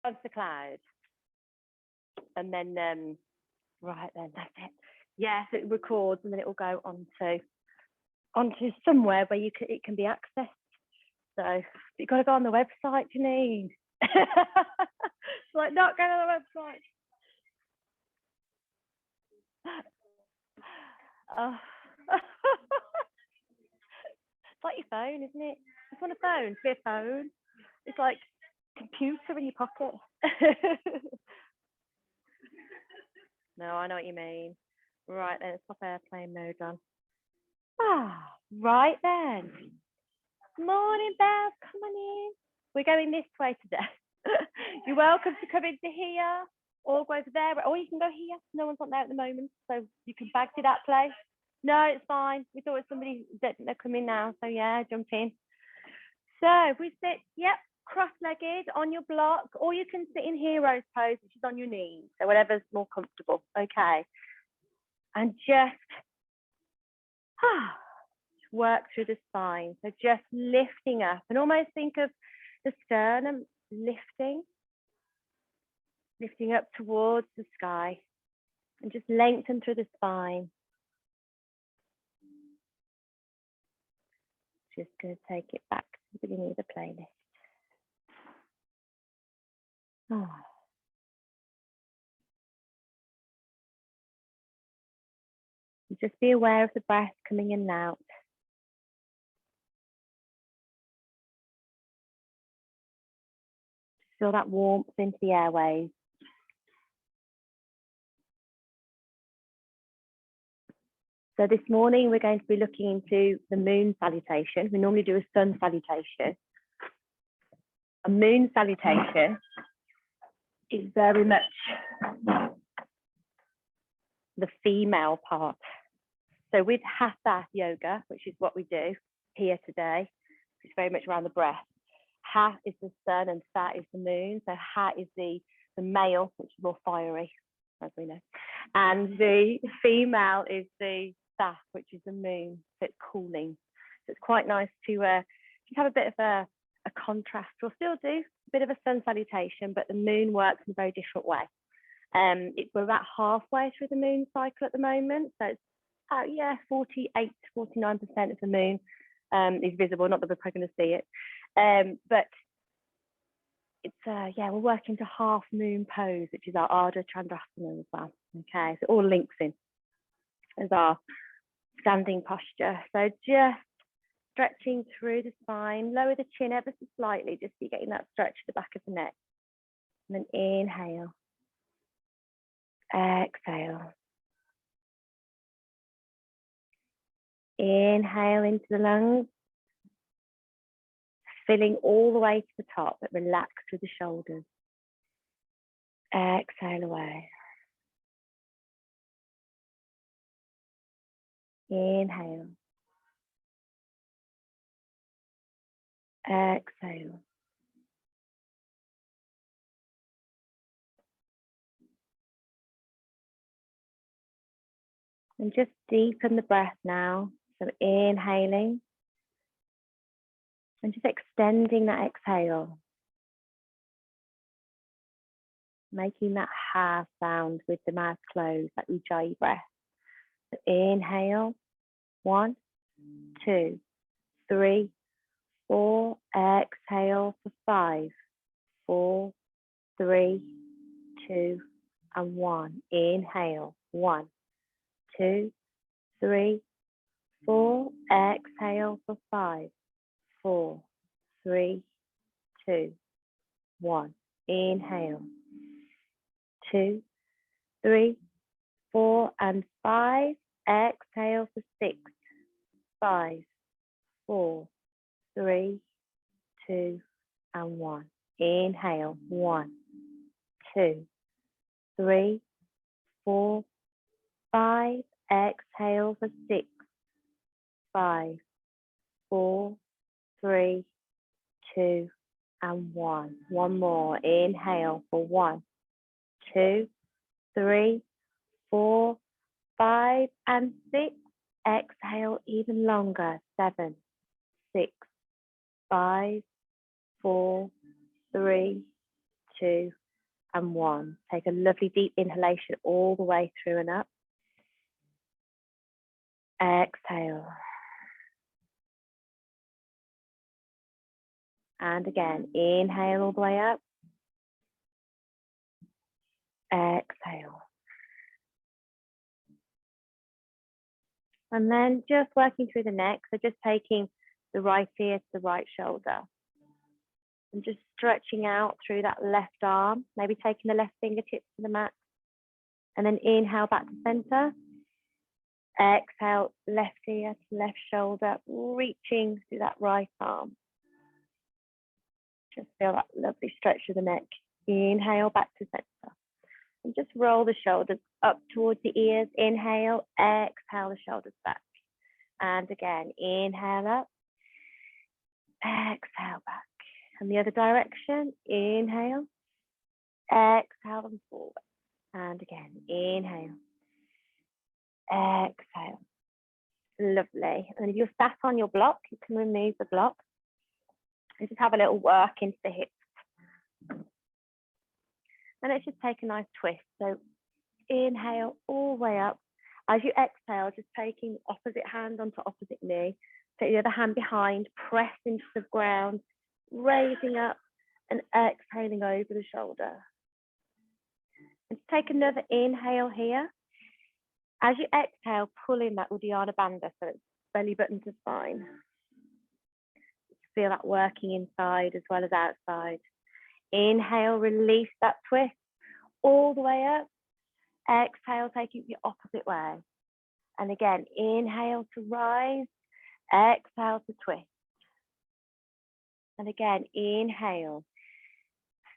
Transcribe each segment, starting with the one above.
onto the cloud. And then, right then, that's it. Yeah, so it records and then it will go onto somewhere where it can be accessed. So you've got to go on the website, Janine. It's like, not go to the website. Oh. It's like your phone, isn't it? It's on a phone, it's a phone. It's like a computer in your pocket. No, I know what you mean. Right then, let's pop airplane mode on. Right then. Morning, Bev, come on in. We're going this way today. You're welcome to come into here or go over there, or you can go here. No one's not there at the moment, so you can back to that place. No, it's fine. We thought it was somebody that they're coming now, so yeah, jump in. So if we sit, yep, cross-legged on your block, or you can sit in hero's pose, which is on your knees, so whatever's more comfortable, okay. And just work through the spine, so just lifting up, and almost think of the sternum lifting up towards the sky, and just lengthen through the spine. Just going to take it back to the beginning of the playlist. Just be aware of the breath coming in and out. Feel that warmth into the airways. So this morning we're going to be looking into the moon salutation. We normally do a sun salutation. A moon salutation is very much the female part. So with Hatha yoga, which is what we do here today, it's very much around the breath. Ha is the sun and Sa is the moon. So Ha is the male, which is more fiery, as we know. And the female is the Sa, which is the moon. So it's cooling. So it's quite nice to just have a bit of a contrast. We'll still do a bit of a sun salutation, but the moon works in a very different way. We're about halfway through the moon cycle at the moment. So it's 48 to 49% of the moon is visible. Not that we're probably going to see it. But it's we're working to half moon pose, which is our Ardha Chandrasana as well. Okay, so it all links in as our standing posture. So just stretching through the spine, lower the chin ever so slightly, just so you're getting that stretch to the back of the neck. And then inhale, exhale. Inhale into the lungs, filling all the way to the top, but relax through the shoulders. Exhale away. Inhale. Exhale. And just deepen the breath now. So inhaling and just extending that exhale. Making that ha sound with the mouth closed, that ujjayi breath. So inhale, 1, 2, 3, 4. Exhale for 5, 4, 3, 2, and 1. Inhale, 1, 2, 3, 4. Exhale for 5, 4, 3, 2, 1. Inhale, 2, 3, 4, and 5. Exhale for 6, 5, 4, 3, 2, and 1. Inhale, 1, 2, 3, 4, 5. Exhale for 6, 5, 4, 3, 2, and 1. One more. Inhale for 1, 2, 3, 4, 5, and 6. Exhale even longer. 7, 6, 5, 4, 3, 2, and 1. Take a lovely deep inhalation all the way through and up. Exhale. And again, inhale all the way up. Exhale. And then just working through the neck. So just taking the right ear to the right shoulder. And just stretching out through that left arm. Maybe taking the left fingertips to the mat. And then inhale back to center. Exhale, left ear to left shoulder, reaching through that right arm. Just feel that lovely stretch of the neck. Inhale back to center. And just roll the shoulders up towards the ears. Inhale, exhale the shoulders back. And again, inhale up, exhale back. And the other direction, inhale, exhale and forward. And again, inhale, exhale. Lovely. And if you're sat on your block, you can remove the block and just have a little work into the hips. And let's just take a nice twist. So inhale all the way up. As you exhale, just taking the opposite hand onto opposite knee. Take the other hand behind, press into the ground, raising up and exhaling over the shoulder. And take another inhale here. As you exhale, pull in that Uddiyana Bandha, so it's belly button to spine. Feel that working inside as well as outside. Inhale, release that twist all the way up. Exhale, taking it the opposite way. And again, inhale to rise, exhale to twist. And again, inhale,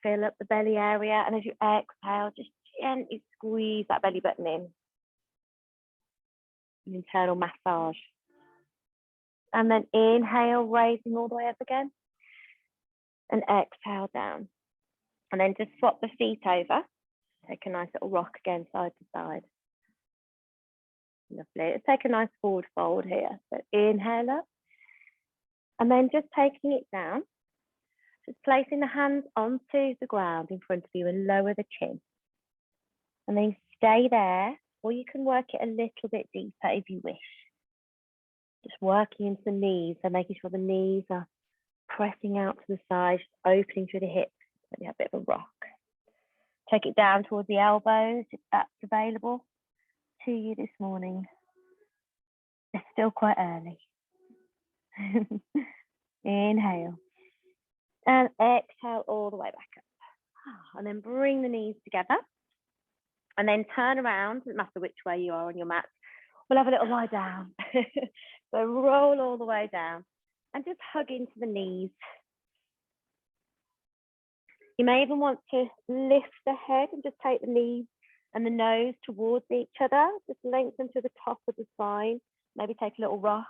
fill up the belly area. And as you exhale, just gently squeeze that belly button in. An internal massage. And then inhale, raising all the way up again. And exhale down. And then just swap the feet over. Take a nice little rock again, side to side. Lovely. Let's take a nice forward fold here. So inhale up. And then just taking it down. Just placing the hands onto the ground in front of you and lower the chin. And then stay there, or you can work it a little bit deeper if you wish. Just working into the knees, so making sure the knees are pressing out to the side, opening through the hips. Let me have a bit of a rock. Take it down towards the elbows if that's available to you this morning. It's still quite early. Inhale. And exhale all the way back up. And then bring the knees together. And then turn around, doesn't matter which way you are on your mat. We'll have a little lie down. So roll all the way down and just hug into the knees. You may even want to lift the head and just take the knees and the nose towards each other. Just lengthen to the top of the spine. Maybe take a little rock.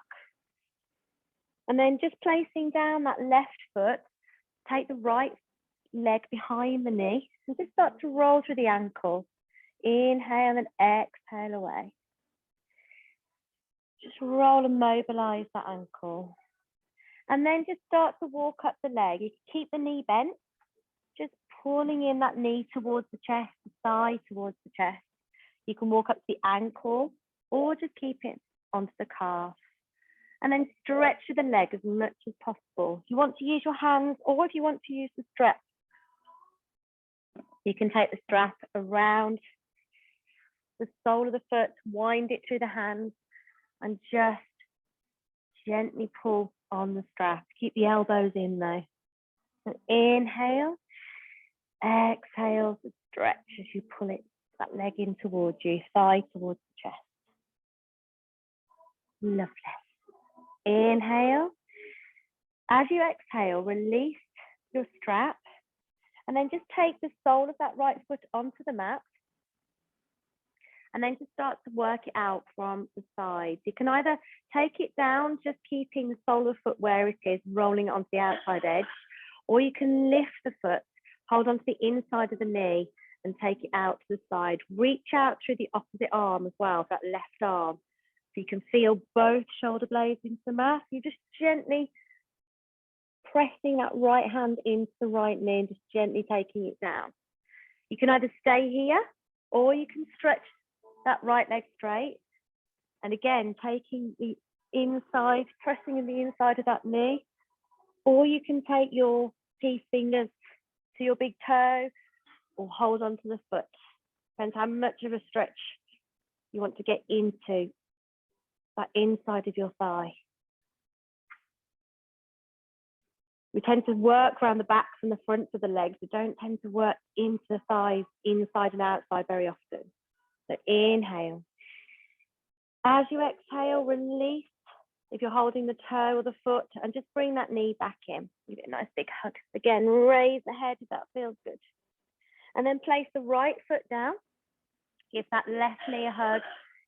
And then just placing down that left foot, take the right leg behind the knee and just start to roll through the ankle. Inhale and exhale away. Just roll and mobilize that ankle. And then just start to walk up the leg. You can keep the knee bent, just pulling in that knee towards the chest, the thigh towards the chest. You can walk up to the ankle or just keep it onto the calf. And then stretch the leg as much as possible. If you want to use your hands or if you want to use the strap, you can take the strap around the sole of the foot, wind it through the hands, and just gently pull on the strap. Keep the elbows in though. And inhale, exhale to stretch as you pull it, that leg in towards you, thigh towards the chest. Lovely. Inhale. As you exhale, release your strap and then just take the sole of that right foot onto the mat. And then just start to work it out from the sides. You can either take it down, just keeping the sole of the foot where it is, rolling it onto the outside edge, or you can lift the foot, hold onto the inside of the knee and take it out to the side. Reach out through the opposite arm as well, that left arm. So you can feel both shoulder blades into the mat. You just gently pressing that right hand into the right knee and just gently taking it down. You can either stay here or you can stretch that right leg straight. And again, taking the inside, pressing in the inside of that knee, or you can take your key fingers to your big toe or hold onto the foot. Depends how much of a stretch you want to get into that inside of your thigh. We tend to work around the backs and the fronts of the legs. We don't tend to work into the thighs, inside and outside very often. So inhale. As you exhale, release if you're holding the toe or the foot, and just bring that knee back in. Give it a nice big hug. Again, raise the head if that feels good. And then place the right foot down. Give that left knee a hug.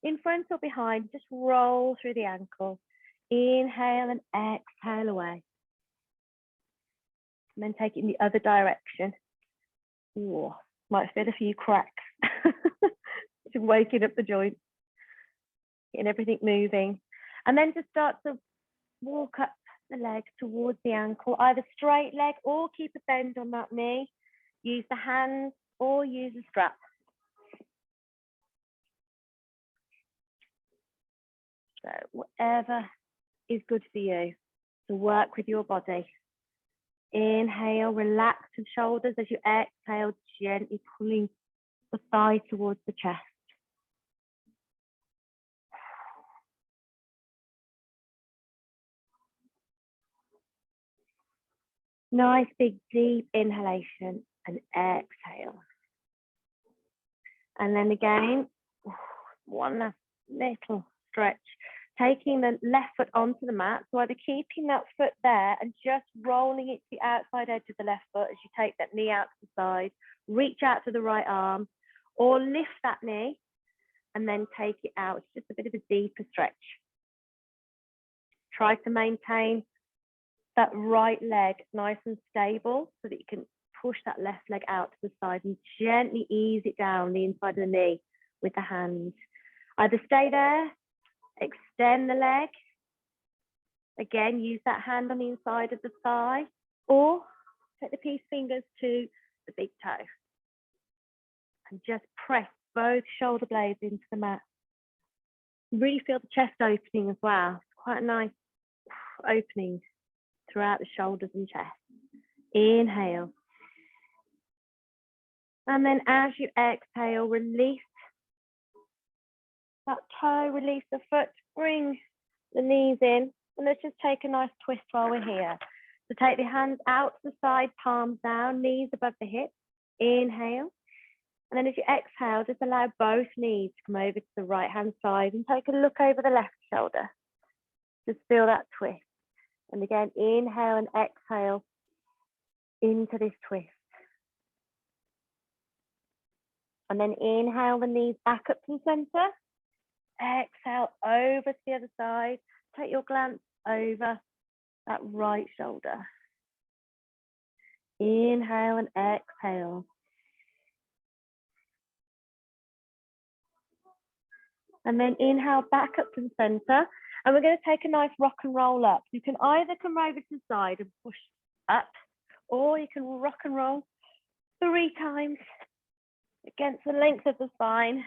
In front or behind, just roll through the ankle. Inhale and exhale away. And then take it in the other direction. Ooh, might feel a few cracks. Just waking up the joints. Getting everything moving. And then just start to walk up the leg towards the ankle, either straight leg or keep a bend on that knee. Use the hands or use a strap. So whatever is good for you to work with your body. Inhale, relax the shoulders as you exhale, gently pulling the thigh towards the chest. Nice big deep inhalation and exhale. And then again, one last little stretch. Taking the left foot onto the mat, so either keeping that foot there and just rolling it to the outside edge of the left foot as you take that knee out to the side, reach out to the right arm, or lift that knee and then take it out. It's just a bit of a deeper stretch. Try to maintain that right leg nice and stable so that you can push that left leg out to the side and gently ease it down the inside of the knee with the hand. Either stay there, extend the leg. Again, use that hand on the inside of the thigh, or take the peace fingers to the big toe. And just press both shoulder blades into the mat. Really feel the chest opening as well. It's quite a nice opening throughout the shoulders and chest. Inhale. And then as you exhale, release that toe, release the foot, bring the knees in. And let's just take a nice twist while we're here. So take the hands out to the side, palms down, knees above the hips. Inhale. And then as you exhale, just allow both knees to come over to the right hand side and take a look over the left shoulder. Just feel that twist. And again, inhale and exhale into this twist. And then inhale the knees back up to the center. Exhale over to the other side. Take your glance over that right shoulder. Inhale and exhale. And then inhale back up to the center. And we're going to take a nice rock and roll up. You can either come over to the side and push up, or you can rock and roll 3 times against the length of the spine.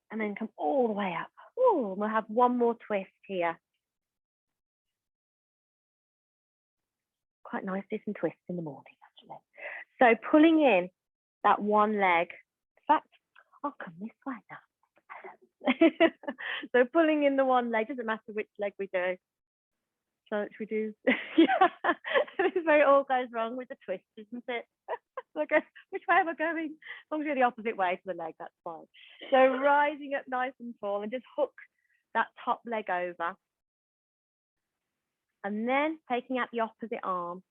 And then come all the way up. Ooh, we'll have one more twist here. Quite nice, do some twists in the morning, actually. So pulling in that one leg. In fact, I'll come this way now. So pulling in the one leg, doesn't matter which leg we do. So which we do. Yeah, this is where it all goes wrong with the twist, isn't it? So I guess which way am I going? As long as you're the opposite way to the leg, that's fine. So rising up nice and tall and just hook that top leg over. And then taking out the opposite arm.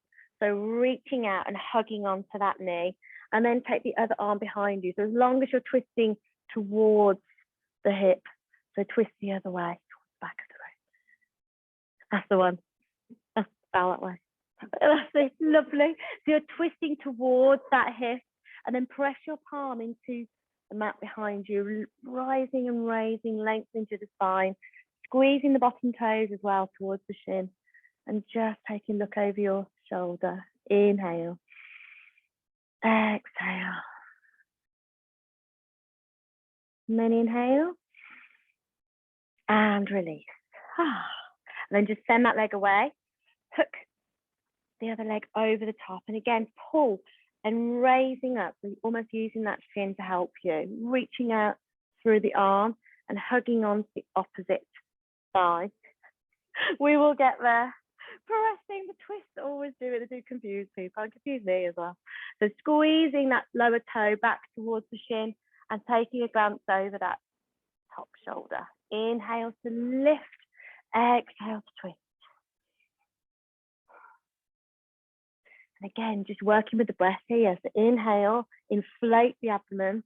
So reaching out and hugging onto that knee. And then take the other arm behind you. So as long as you're twisting towards the hip, so twist the other way, towards the back of the right. That's the one. That's that way. That's it, lovely. So you're twisting towards that hip, and then press your palm into the mat behind you, rising and raising, lengthening to the spine, squeezing the bottom toes as well towards the shin. And just taking a look over your shoulder. Inhale. Exhale. And then inhale. And release. And then just send that leg away. Hook the other leg over the top. And again, pull and raising up. So almost using that shin to help you. Reaching out through the arm and hugging on to the opposite side. We will get there. Pressing the twist, always do it. They do confuse people. And confuse me as well. So squeezing that lower toe back towards the shin and taking a glance over that top shoulder. Inhale to lift. Exhale to twist. And again, just working with the breath here. So inhale, inflate the abdomen.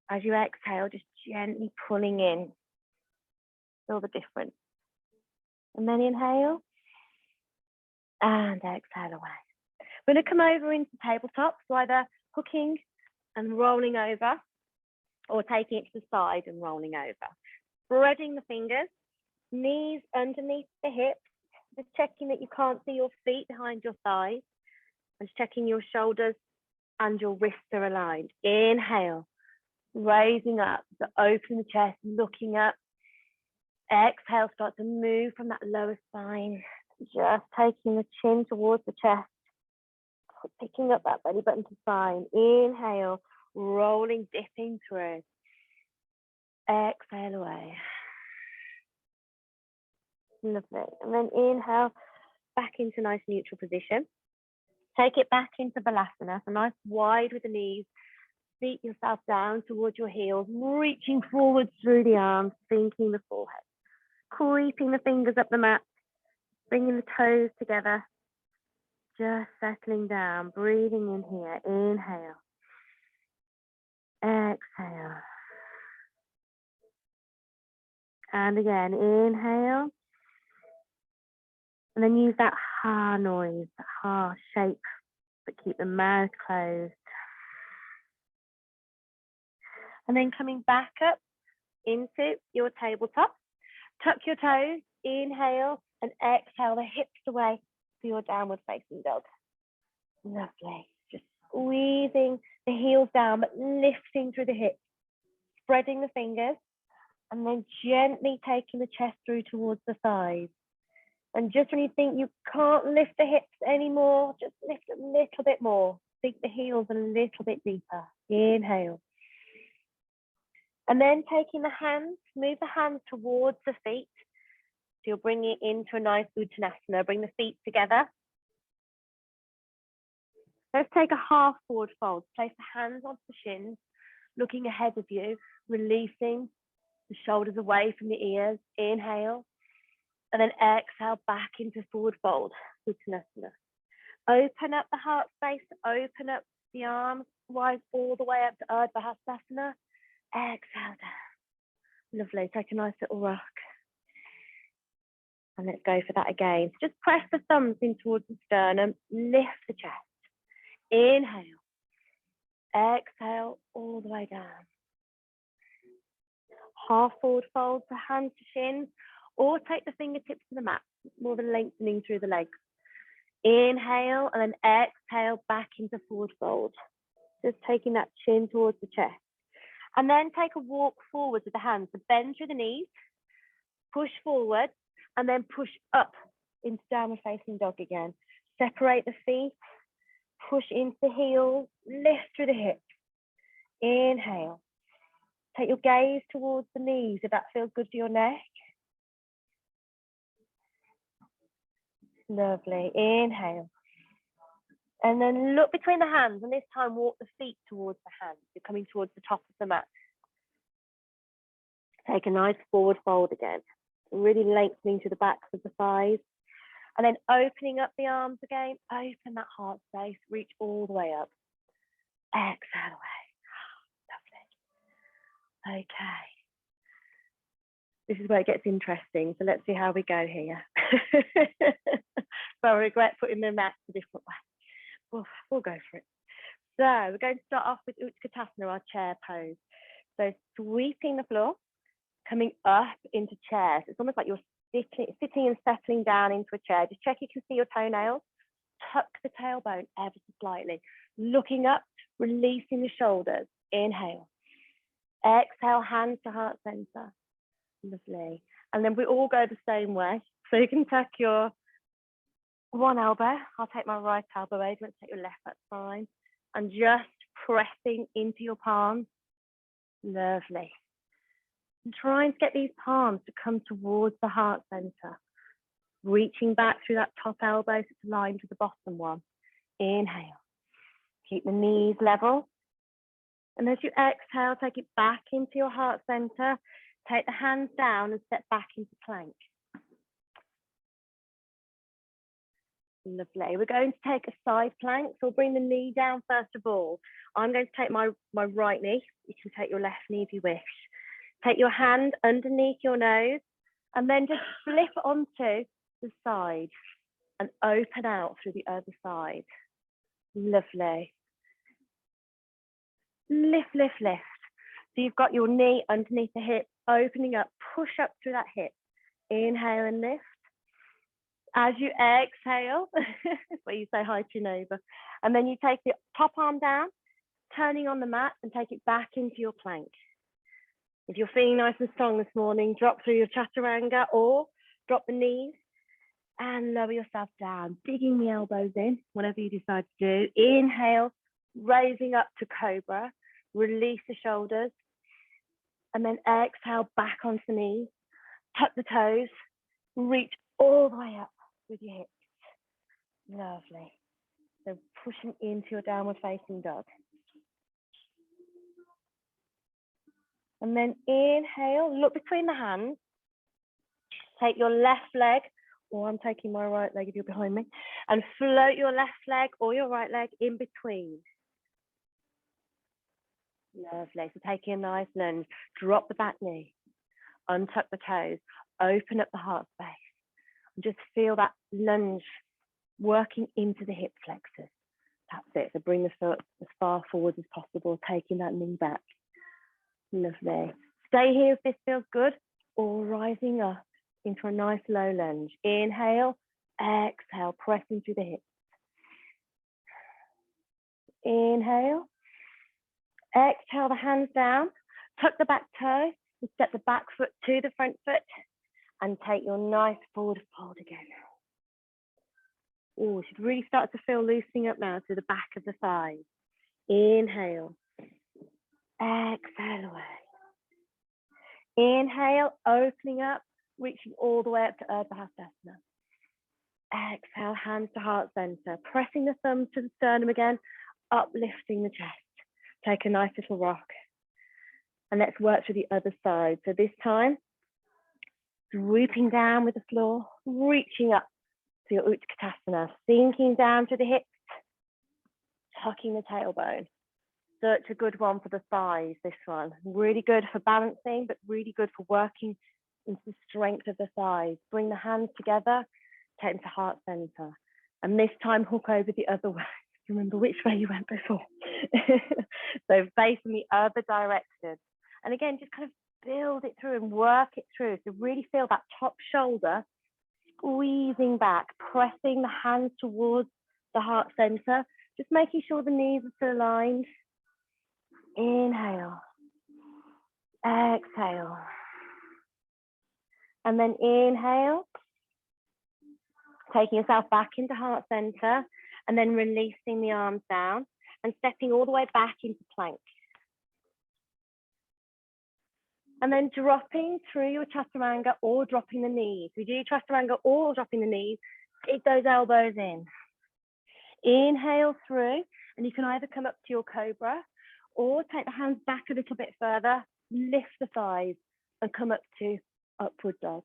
As you exhale, just gently pulling in. Feel the difference. And then inhale. And exhale away. We're going to come over into tabletop. So either hooking and rolling over or taking it to the side and rolling over. Spreading the fingers, knees underneath the hips. Just checking that you can't see your feet behind your thighs. And checking your shoulders and your wrists are aligned. Inhale, raising up, so open the chest, looking up. Exhale, start to move from that lower spine. Just taking the chin towards the chest. Picking up that belly button to spine. Inhale, rolling, dipping through. Exhale away. Lovely. And then inhale, back into nice neutral position. Take it back into Balasana, so nice wide with the knees. Seat yourself down towards your heels, reaching forward through the arms, sinking the forehead. Creeping the fingers up the mat, bringing the toes together. Just settling down, breathing in here. Inhale. Exhale. And again, inhale. And then use that ha noise, that ha shape, but keep the mouth closed. And then coming back up into your tabletop. Tuck your toes, inhale, and exhale the hips away for your downward facing dog. Lovely. Just squeezing the heels down, but lifting through the hips, spreading the fingers, and then gently taking the chest through towards the thighs. And just when you think you can't lift the hips anymore, just lift a little bit more. Sink the heels a little bit deeper. Inhale. And then taking the hands, move the hands towards the feet. So you'll bring it into a nice Utkatasana. Bring the feet together. Let's take a half forward fold. Place the hands onto the shins, looking ahead of you, releasing the shoulders away from the ears. Inhale. And then exhale back into forward fold, Utkatasana. Open up the heart space, open up the arms, rise all the way up to Ardha. Exhale down. Lovely, take a nice little rock. And let's go for that again. Just press the thumbs in towards the sternum, lift the chest. Inhale. Exhale all the way down. Half forward fold, so hands to shins. Or take the fingertips to the mat, more than lengthening through the legs. Inhale and then exhale back into forward fold. Just taking that chin towards the chest. And then take a walk forward with the hands. So bend through the knees, push forward, and then push up into downward facing dog again. Separate the feet, push into the heels, lift through the hips. Inhale. Take your gaze towards the knees if that feels good for your neck. Lovely. Inhale. And then look between the hands, and this time walk the feet towards the hands. You're coming towards the top of the mat. Take a nice forward fold again. Really lengthening to the backs of the thighs. And then opening up the arms again. Open that heart space. Reach all the way up. Exhale away. Lovely. Okay. This is where it gets interesting. So let's see how we go here. So I regret putting the mat a different way. We'll go for it. So we're going to start off with Utkatasana, our chair pose. So sweeping the floor, coming up into chairs. It's almost like you're sitting and settling down into a chair. Just check you can see your toenails. Tuck the tailbone ever so slightly. Looking up, releasing the shoulders. Inhale. Exhale, hands to heart center. Lovely. And then we all go the same way. So you can tuck your one elbow. I'll take my right elbow over. You want to take your left, that's fine. And just pressing into your palms. Lovely. And trying to get these palms to come towards the heart center. Reaching back through that top elbow so it's aligned with the bottom one. Inhale. Keep the knees level. And as you exhale, take it back into your heart center. Take the hands down and step back into plank. Lovely. We're going to take a side plank. So we'll bring the knee down first of all. I'm going to take my right knee. You can take your left knee if you wish. Take your hand underneath your nose and then just flip onto the side and open out through the other side. Lovely. Lift, lift, lift. So you've got your knee underneath the hip, opening up, push up through that hip. Inhale and lift. As you exhale, where you say hi to your neighbor. And then you take the top arm down, turning on the mat and take it back into your plank. If you're feeling nice and strong this morning, drop through your chaturanga or drop the knees and lower yourself down, digging the elbows in, whatever you decide to do. Inhale, raising up to cobra, release the shoulders, and then exhale back onto the knees, tuck the toes, reach all the way up with your hips. Lovely. So pushing into your downward facing dog. And then inhale, look between the hands. Take your left leg, or I'm taking my right leg if you're behind me, and float your left leg or your right leg in between. Lovely. So taking a nice lunge, drop the back knee, untuck the toes, open up the heart space. And just feel that lunge working into the hip flexors. That's it. So bring the foot as far forward as possible, taking that knee back. Lovely. Stay here if this feels good, or rising up into a nice low lunge. Inhale, exhale, pressing through the hips. Inhale. Exhale the hands down, tuck the back toe, and step the back foot to the front foot, and take your nice forward fold again. Oh, you should really start to feel loosening up now to the back of the thighs. Inhale, exhale away. Inhale, opening up, reaching all the way up to Utkatasana. Exhale, hands to heart center, pressing the thumbs to the sternum again, uplifting the chest. Take a nice little rock. And let's work to the other side. So this time, drooping down with the floor, reaching up to your Utkatasana, sinking down to the hips, tucking the tailbone. Such a good one for the thighs, this one. Really good for balancing, but really good for working into the strength of the thighs. Bring the hands together, take them to heart center. And this time, hook over the other way. Remember which way you went before. So facing the other direction. And again, just kind of build it through and work it through. So really feel that top shoulder squeezing back, pressing the hands towards the heart center, just making sure the knees are still aligned. Inhale, exhale. And then inhale, taking yourself back into heart center, and then releasing the arms down and stepping all the way back into plank. And then dropping through your chaturanga or dropping the knees. We do chaturanga or dropping the knees, dig those elbows in. Inhale through, and you can either come up to your cobra or take the hands back a little bit further, lift the thighs and come up to upward dog.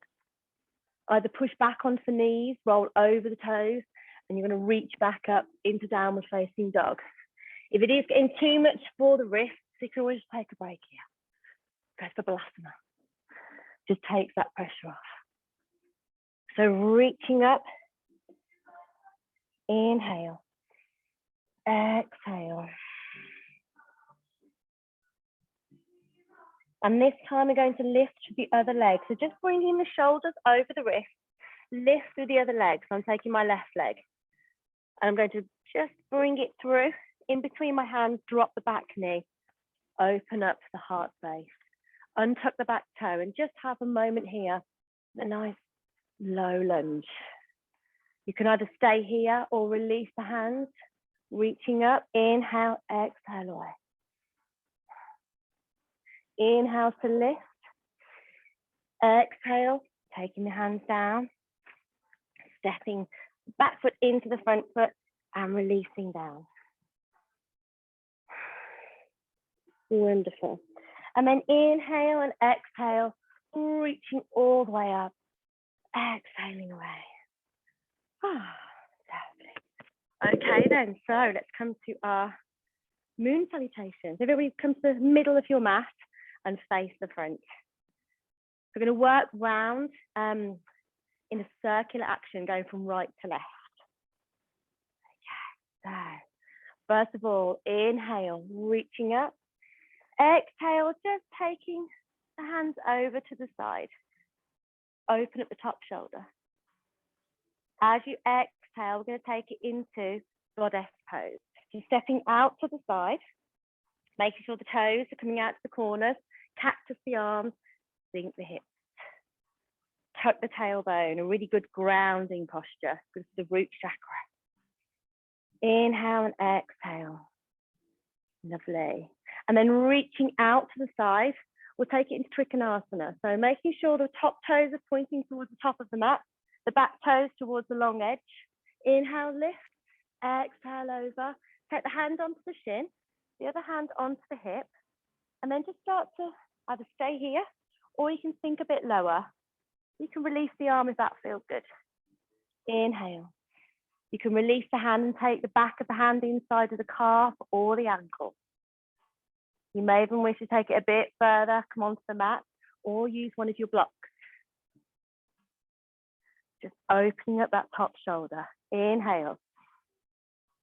Either push back onto the knees, roll over the toes, and you're going to reach back up into downward facing dog. If it is getting too much for the wrists, you can always take a break here. Go for Balasana. Just takes that pressure off. So reaching up, inhale, exhale. And this time we're going to lift the other leg. So just bringing the shoulders over the wrist, lift through the other leg. So I'm taking my left leg. And I'm going to just bring it through. In between my hands, drop the back knee. Open up the heart space. Untuck the back toe and just have a moment here. A nice low lunge. You can either stay here or release the hands. Reaching up, inhale, exhale away. Inhale to lift. Exhale, taking the hands down. Stepping back foot into the front foot and releasing down. Wonderful. And then inhale and exhale, reaching all the way up. Exhaling away. Lovely. Okay then, so let's come to our moon salutation. So everybody come to the middle of your mat and face the front. We're going to work round in a circular action, going from right to left. Okay, so first of all, inhale, reaching up. Exhale, just taking the hands over to the side. Open up the top shoulder. As you exhale, we're going to take it into goddess pose. You're stepping out to the side, making sure the toes are coming out to the corners, cactus the arms, sink the hips. Tuck the tailbone, a really good grounding posture, good for the root chakra. Inhale and exhale. Lovely. And then reaching out to the side, we'll take it into Utkatasana. So making sure the top toes are pointing towards the top of the mat, the back toes towards the long edge. Inhale, lift, exhale over. Take the hand onto the shin, the other hand onto the hip, and then just start to either stay here or you can sink a bit lower. You can release the arm if that feels good. Inhale. You can release the hand and take the back of the hand inside of the calf or the ankle. You may even wish to take it a bit further, come onto the mat, or use one of your blocks. Just opening up that top shoulder. Inhale.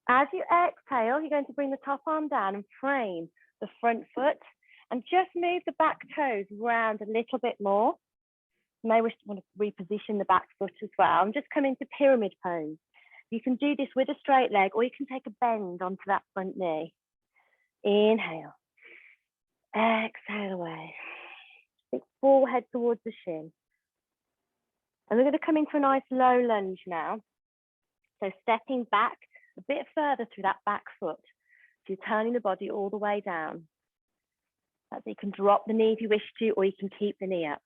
As you exhale, you're going to bring the top arm down and frame the front foot and just move the back toes round a little bit more. You may wish to want to reposition the back foot as well and just come into pyramid pose. You can do this with a straight leg or you can take a bend onto that front knee. Inhale. Exhale away. Think forehead towards the shin. And we're going to come into a nice low lunge now. So stepping back a bit further through that back foot. So you're turning the body all the way down. So you can drop the knee if you wish to, or you can keep the knee up.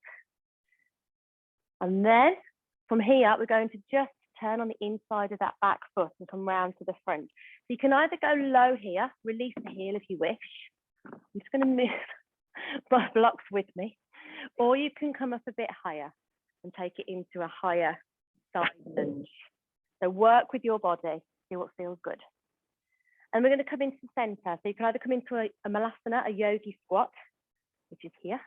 And then from here, we're going to just turn on the inside of that back foot and come round to the front. So you can either go low here, release the heel if you wish. I'm just going to move my blocks with me. Or you can come up a bit higher and take it into a higher side lunge. So work with your body, see what feels good. And we're going to come into the center. So you can either come into a malasana, a yogi squat, which is here,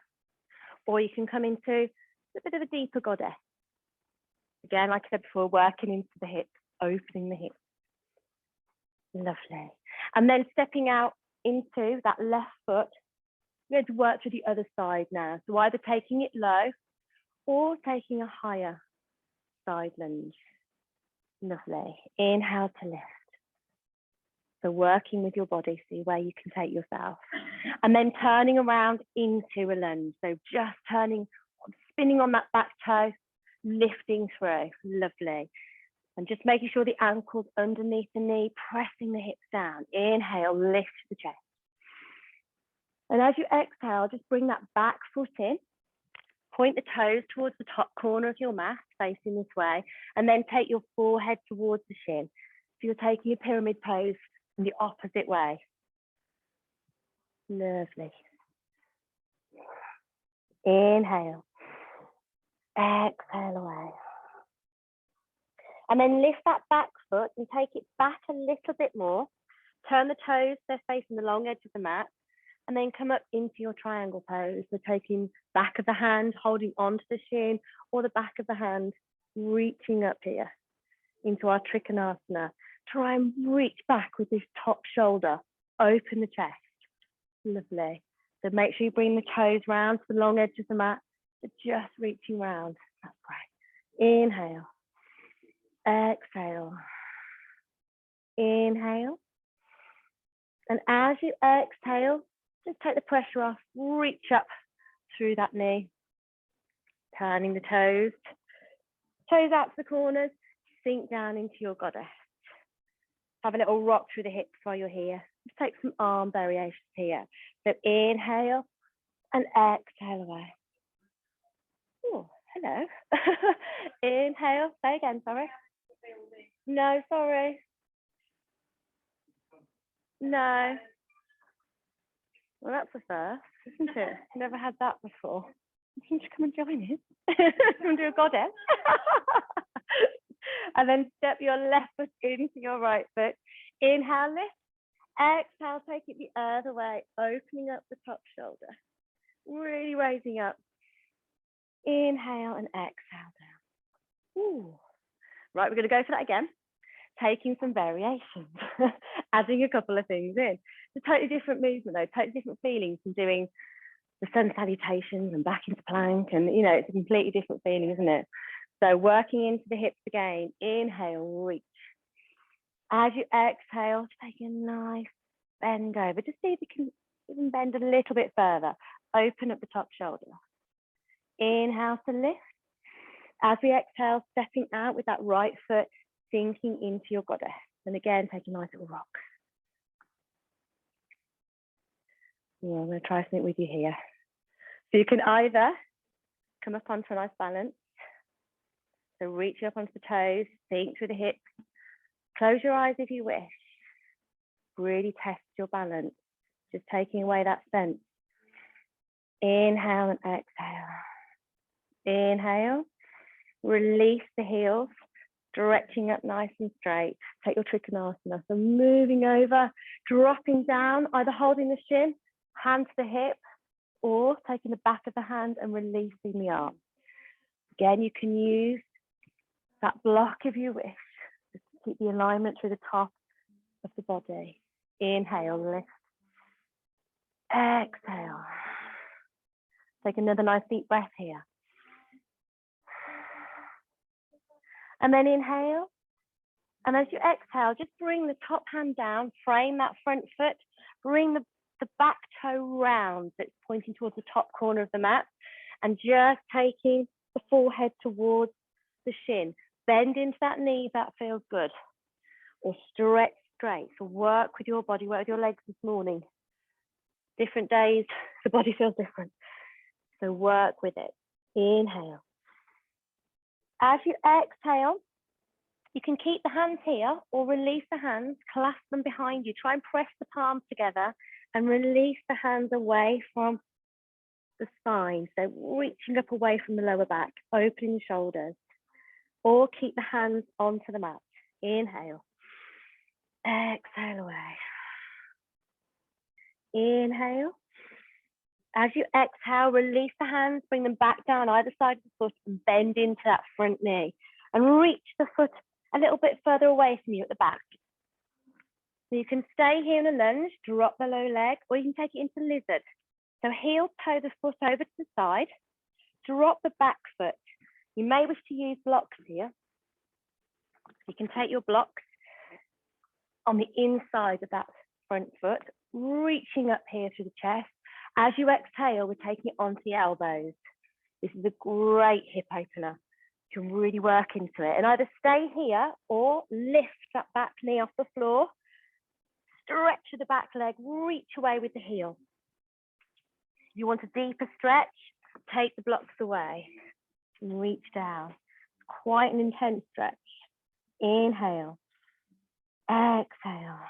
or you can come into a bit of a deeper goddess. Again, like I said before, working into the hips, opening the hips. Lovely. And then stepping out into that left foot, we're going to work to the other side now. So either taking it low or taking a higher side lunge. Lovely. Inhale to lift. So working with your body, see where you can take yourself. And then turning around into a lunge. So just turning, spinning on that back toe, lifting through. Lovely. And just making sure the ankle's underneath the knee, pressing the hips down. Inhale, lift the chest. And as you exhale, just bring that back foot in. Point the toes towards the top corner of your mat, facing this way, and then take your forehead towards the shin. So you're taking a pyramid pose in the opposite way. Lovely. Inhale. Exhale away. And then lift that back foot and take it back a little bit more. Turn the toes, they're facing the long edge of the mat. And then come up into your triangle pose. So taking back of the hand, holding onto the shin, or the back of the hand, reaching up here into our Trikonasana. Try and reach back with this top shoulder. Open the chest. Lovely. So make sure you bring the toes round to the long edge of the mat. So just reaching round. That's great. Inhale. Exhale. Inhale. And as you exhale, just take the pressure off. Reach up through that knee. Turning the toes. Toes out to the corners. Sink down into your goddess. Have a little rock through the hips while you're here. Just take some arm variations here. So inhale and exhale away. Oh, hello. Inhale. Say again, sorry. No, sorry. No. Well, that's the first, isn't it? Never had that before. You can just come and join us. Come and do a goddess. And then step your left foot into your right foot. Inhale, lift. Exhale, take it the other way, opening up the top shoulder. Really raising up. Inhale and exhale down. Ooh. Right, we're going to go for that again. Taking some variations, adding a couple of things in. It's a totally different movement though, totally different feelings from doing the sun salutations and back into plank, and you know, it's a completely different feeling, isn't it? So working into the hips again. Inhale, reach. As you exhale, just take a nice bend over. Just see if you can even bend a little bit further. Open up the top shoulder. Inhale to lift. As we exhale, stepping out with that right foot, sinking into your goddess. And again, take a nice little rock. Yeah, I'm going to try something with you here. So you can either come up onto a nice balance. So reach up onto the toes, sink through the hips. Close your eyes if you wish. Really test your balance. Just taking away that sense. Inhale and exhale. Inhale. Release the heels. Stretching up nice and straight. Take your Utkatasana. So moving over, dropping down, either holding the shin, hand to the hip, or taking the back of the hand and releasing the arm. Again, you can use that block if you wish. Just to keep the alignment through the top of the body. Inhale, lift. Exhale. Take another nice deep breath here. And then inhale. And as you exhale, just bring the top hand down, frame that front foot, bring the back toe round, so it's pointing towards the top corner of the mat, and just taking the forehead towards the shin. Bend into that knee if that feels good, or stretch straight. So work with your body, work with your legs this morning. Different days, the body feels different. So work with it. Inhale. As you exhale, you can keep the hands here or release the hands, clasp them behind you. Try and press the palms together and release the hands away from the spine. So reaching up away from the lower back, opening the shoulders, or keep the hands onto the mat. Inhale. Exhale away. Inhale. As you exhale, release the hands, bring them back down either side of the foot and bend into that front knee. And reach the foot a little bit further away from you at the back. So you can stay here in a lunge, drop the low leg, or you can take it into lizard. So heel toe the foot over to the side, drop the back foot. You may wish to use blocks here. You can take your blocks on the inside of that front foot, reaching up here through the chest. As you exhale, we're taking it onto the elbows. This is a great hip opener. You can really work into it. And either stay here or lift that back knee off the floor. Stretch with the back leg, reach away with the heel. If you want a deeper stretch, take the blocks away and reach down. It's quite an intense stretch. Inhale. Exhale.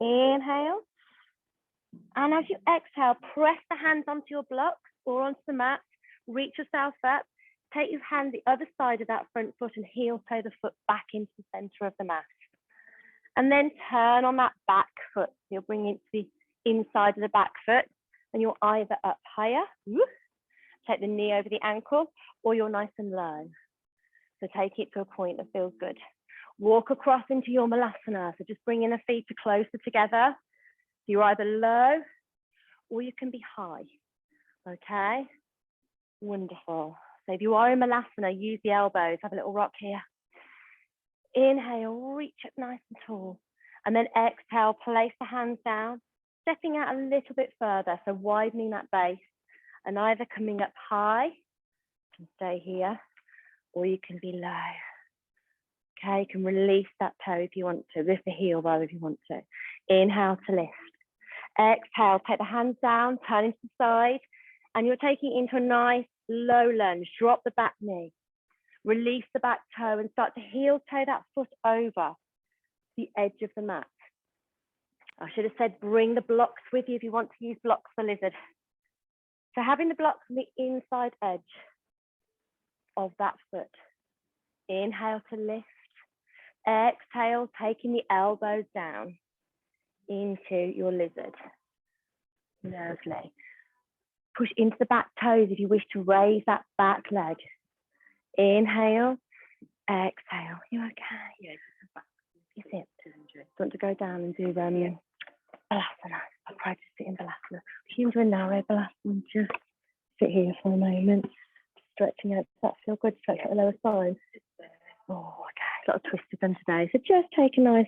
Inhale. And as you exhale, press the hands onto your blocks or onto the mat. Reach yourself up. Take your hand the other side of that front foot and heel toe the foot back into the center of the mat. And then turn on that back foot. You'll bring it to the inside of the back foot and you're either up higher, take the knee over the ankle, or you're nice and low. So take it to a point that feels good. Walk across into your Malasana. So just bringing the feet closer together. You're either low or you can be high. Okay, wonderful. So if you are in Malasana, use the elbows. Have a little rock here. Inhale, reach up nice and tall. And then exhale, place the hands down, stepping out a little bit further, so widening that base, and either coming up high, you can stay here, or you can be low. Okay, you can release that toe if you want to, lift the heel rather if you want to. Inhale to lift. Exhale, take the hands down, turn into the side, and you're taking it into a nice low lunge. Drop the back knee, release the back toe, and start to heel toe that foot over the edge of the mat. I should have said bring the blocks with you if you want to use blocks for lizard. So having the blocks on the inside edge of that foot. Inhale to lift. Exhale, taking the elbows down into your lizard. Lovely. Push into the back toes if you wish to raise that back leg. Inhale, exhale. You okay? Yeah. You sit. Do you want to go down and do Balasana? I'll try to sit in Balasana. If you do a narrow Balasana, just sit here for a moment. Stretching out. Does that feel good? Stretch out the lower spine. Oh, okay. A lot of twisted done today. So just take a nice,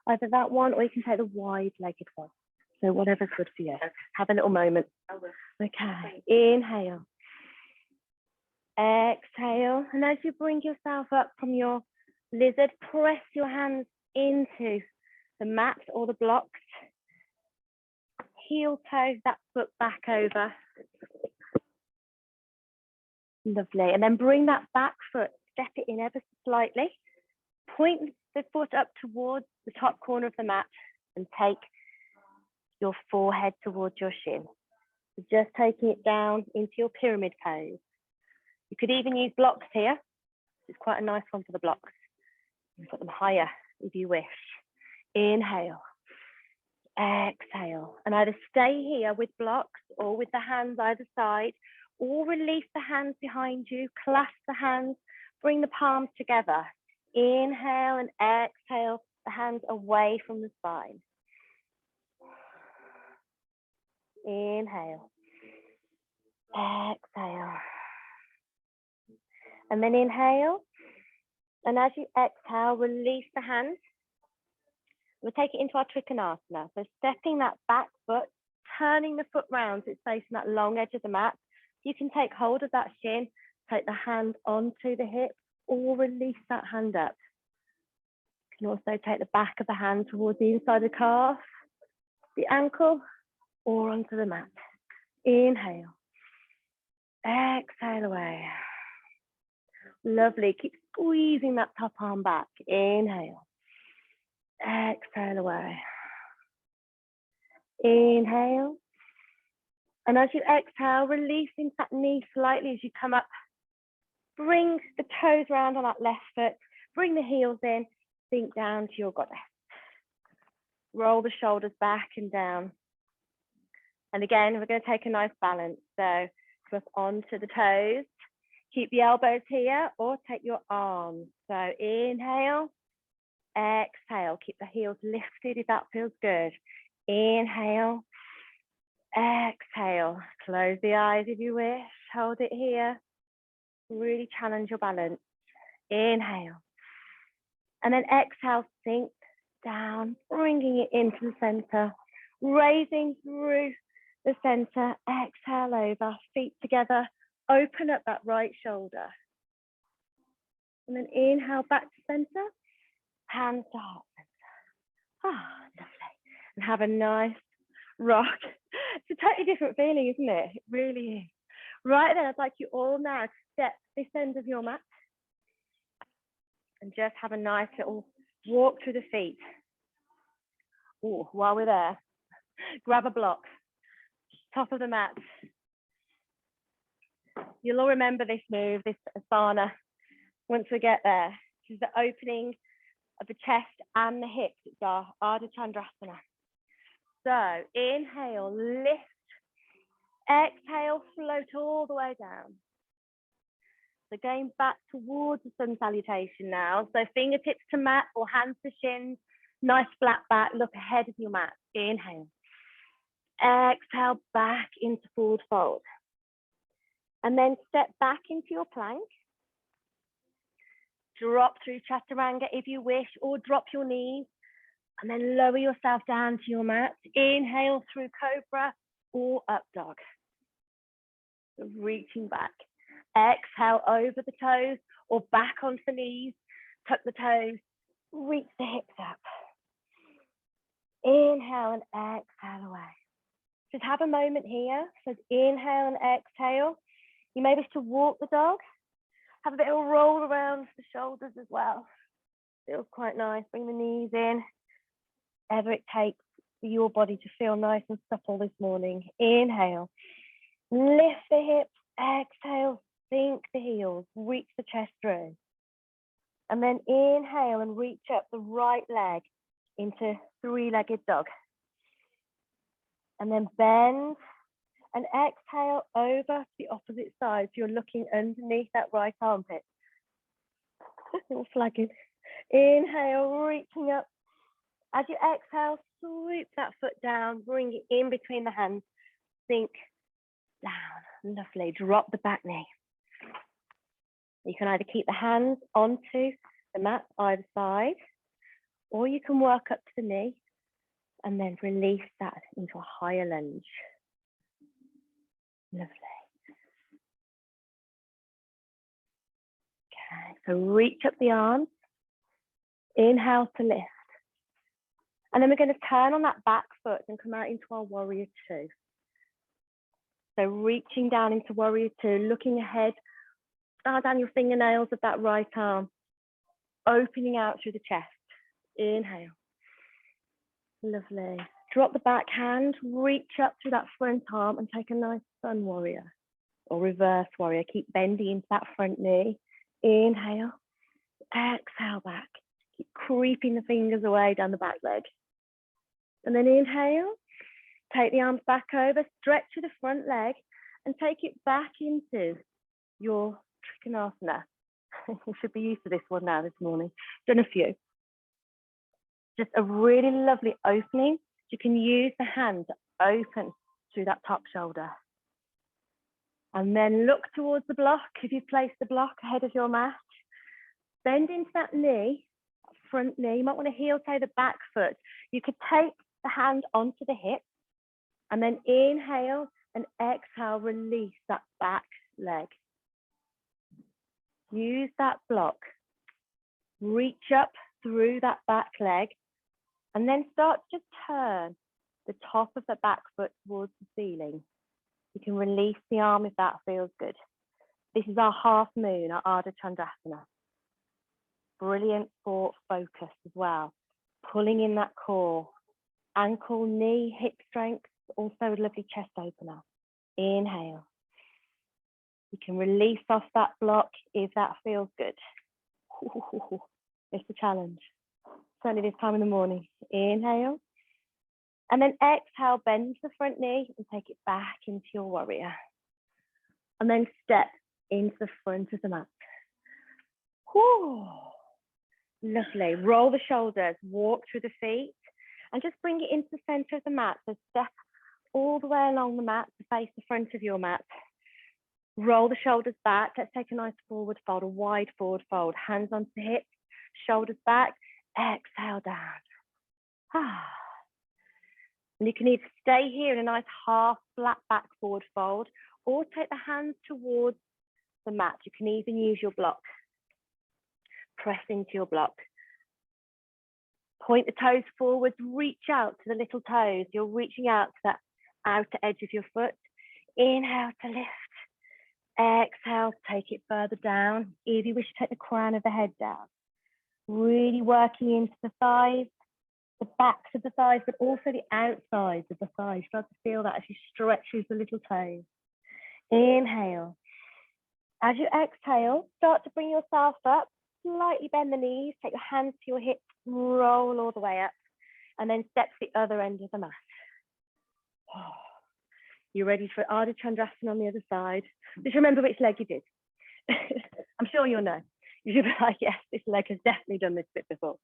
either that one or you can take the wide-legged one. So whatever's good for you. Have a little moment. Okay. Inhale. Exhale. And as you bring yourself up from your lizard, press your hands into the mat or the blocks. Heel toe that foot back over. Lovely. And then bring that back foot, step it in ever so slightly. Point the foot up towards the top corner of the mat and take your forehead towards your shin. So just taking it down into your pyramid pose. You could even use blocks here. It's quite a nice one for the blocks. You put them higher if you wish. Inhale. Exhale. And either stay here with blocks or with the hands either side, or release the hands behind you, clasp the hands, bring the palms together. Inhale and exhale, the hands away from the spine. Inhale. Exhale. And then inhale. And as you exhale, release the hands. We'll take it into our Utkatasana. So stepping that back foot, turning the foot round so it's facing that long edge of the mat. You can take hold of that shin, take the hand onto the hip, or release that hand up. You can also take the back of the hand towards the inside of the calf, the ankle, or onto the mat. Inhale. Exhale away. Lovely. Keep squeezing that top arm back. Inhale. Exhale away. Inhale. And as you exhale, releasing that knee slightly as you come up. Bring the toes round on that left foot. Bring the heels in. Sink down to your goddess. Roll the shoulders back and down. And again, we're going to take a nice balance. So drop onto the toes. Keep the elbows here or take your arms. So inhale. Exhale. Keep the heels lifted if that feels good. Inhale. Exhale. Close the eyes if you wish. Hold it here. Really challenge your balance. Inhale. And then exhale, sink down, bringing it into the center, raising through the center. Exhale over, feet together. Open up that right shoulder. And then inhale back to center, hands to heart center. Ah, lovely. And have a nice rock. It's a totally different feeling, isn't it? It really is. Right then, I'd like you all now to step this end of your mat and just have a nice little walk through the feet. Oh, while we're there, grab a block, top of the mat. You'll all remember this move, this asana, once we get there. This is the opening of the chest and the hips. It's our Ardha Chandrasana. So inhale, lift. Exhale, float all the way down. So going back towards the sun salutation now. So fingertips to mat or hands to shins. Nice flat back, look ahead of your mat. Inhale. Exhale back into forward fold. And then step back into your plank. Drop through Chaturanga if you wish, or drop your knees. And then lower yourself down to your mat. Inhale through Cobra or Up Dog. So reaching back. Exhale over the toes or back onto the knees. Tuck the toes. Reach the hips up. Inhale and exhale away. Just have a moment here. So inhale and exhale. You may wish to walk the dog. Have a bit of a roll around the shoulders as well. Feels quite nice. Bring the knees in. Whatever it takes for your body to feel nice and supple this morning. Inhale. Lift the hips. Exhale. Sink the heels. Reach the chest through. And then inhale and reach up the right leg into three-legged dog. And then bend and exhale over to the opposite side. So you're looking underneath that right armpit. Little flagging. Inhale, reaching up. As you exhale, swoop that foot down, bring it in between the hands, sink down. Lovely. Drop the back knee. You can either keep the hands onto the mat either side, or you can work up to the knee and then release that into a higher lunge. Lovely. Okay, so reach up the arms. Inhale to lift. And then we're going to turn on that back foot and come out into our warrior two. So reaching down into warrior two, looking ahead, start down your fingernails of that right arm, opening out through the chest. Inhale. Lovely. Drop the back hand, reach up through that front arm and take a nice sun warrior or reverse warrior. Keep bending into that front knee. Inhale. Exhale back. Keep creeping the fingers away down the back leg. And then inhale. Take the arms back over, stretch to the front leg and take it back into your Utkatasana. You should be used to this one now this morning. Done a few. Just a really lovely opening. You can use the hand to open through that top shoulder. And then look towards the block. If you've placed the block ahead of your mat, bend into that knee, front knee. You might want to heel toe the back foot. You could take the hand onto the hip and then inhale and exhale, release that back leg. Use that block. Reach up through that back leg and then start to turn the top of the back foot towards the ceiling. You can release the arm if that feels good. This is our half moon, our Ardha Chandrasana. Brilliant for focus as well. Pulling in that core, ankle, knee, hip strength, also a lovely chest opener. Inhale. You can release off that block if that feels good. It's a challenge. Certainly this time in the morning. Inhale. And then exhale, bend the front knee and take it back into your warrior. And then step into the front of the mat. Whew. Lovely. Roll the shoulders, walk through the feet, and just bring it into the center of the mat. So step all the way along the mat to face the front of your mat. Roll the shoulders back. Let's take a nice forward fold, a wide forward fold. Hands onto the hips, shoulders back. Exhale down. And you can either stay here in a nice half flat back forward fold or take the hands towards the mat. You can even use your block. Press into your block. Point the toes forwards, reach out to the little toes. You're reaching out to that outer edge of your foot. Inhale to lift. Exhale, take it further down. If you wish to take the crown of the head down. Really working into the thighs, the backs of the thighs, but also the outsides of the thighs. Start to feel that as you stretch through the little toes. Inhale. As you exhale, start to bring yourself up. Slightly bend the knees, take your hands to your hips, roll all the way up, and then step to the other end of the mat. You're ready for Ardha Chandrasana on the other side. Just remember which leg you did. I'm sure you'll know. You should be like, yes, this leg has definitely done this bit before.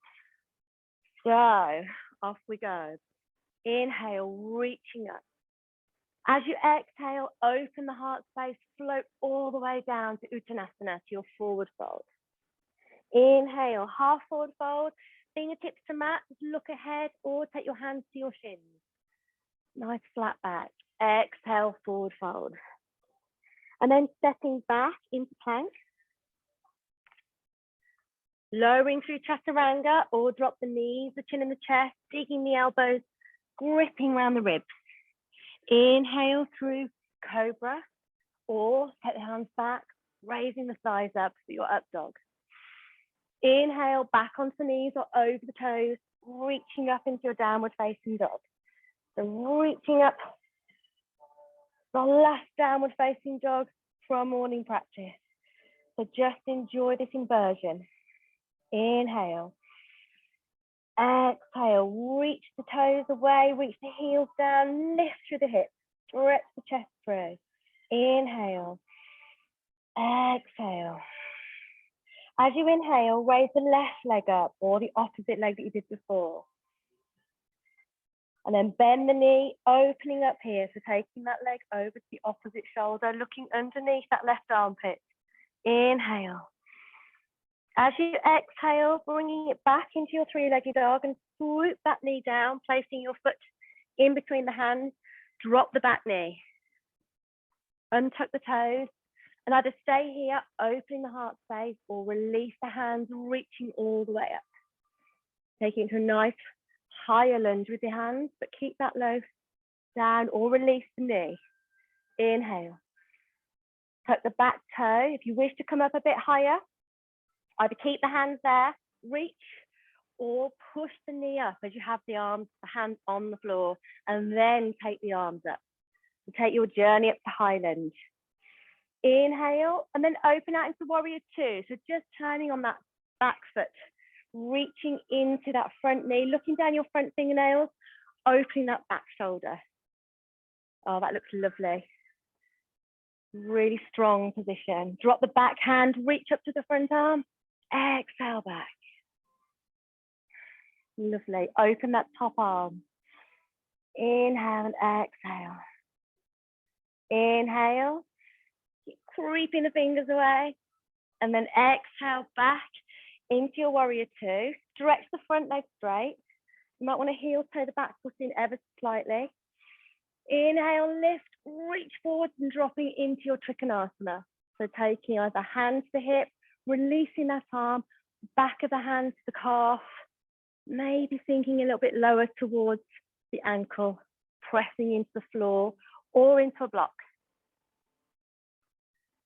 So off we go. Inhale, reaching up. As you exhale, open the heart space, float all the way down to Uttanasana, to your forward fold. Inhale, half forward fold, fingertips to mat, just look ahead or take your hands to your shins. Nice flat back. Exhale, forward fold. And then stepping back into plank. Lowering through Chaturanga or drop the knees, the chin in the chest, digging the elbows, gripping around the ribs. Inhale through Cobra or take the hands back, raising the thighs up for your up dog. Inhale back onto the knees or over the toes, reaching up into your downward facing dog. So reaching up, the last downward facing dog from morning practice. So just enjoy this inversion. Inhale. Exhale, reach the toes away, reach the heels down, lift through the hips, stretch the chest through. Inhale. Exhale. As you inhale, raise the left leg up or the opposite leg that you did before. And then bend the knee, opening up here. So taking that leg over to the opposite shoulder, looking underneath that left armpit. Inhale. As you exhale, bringing it back into your three-legged dog and swoop that knee down, placing your foot in between the hands. Drop the back knee. Untuck the toes. And either stay here, opening the heart space, or release the hands, reaching all the way up. Taking it to a nice higher lunge with your hands, but keep that low down or release the knee. Inhale. Tuck the back toe. If you wish to come up a bit higher, either keep the hands there, reach, or push the knee up as you have the hands on the floor, and then take the arms up. So take your journey up to high lunge. Inhale, and then open out into warrior two. So just turning on that back foot, reaching into that front knee, looking down your front fingernails, opening that back shoulder. Oh, that looks lovely. Really strong position. Drop the back hand, reach up to the front arm, exhale back. Lovely. Open that top arm. Inhale and exhale. Inhale. Keep creeping the fingers away. And then exhale back into your warrior two. Stretch the front leg straight. You might want to heel toe the back foot in ever so slightly. Inhale, lift, reach forward and dropping into your Trikonasana. So taking either hand to the hip, releasing that arm, back of the hand to the calf, maybe sinking a little bit lower towards the ankle, pressing into the floor or into a block.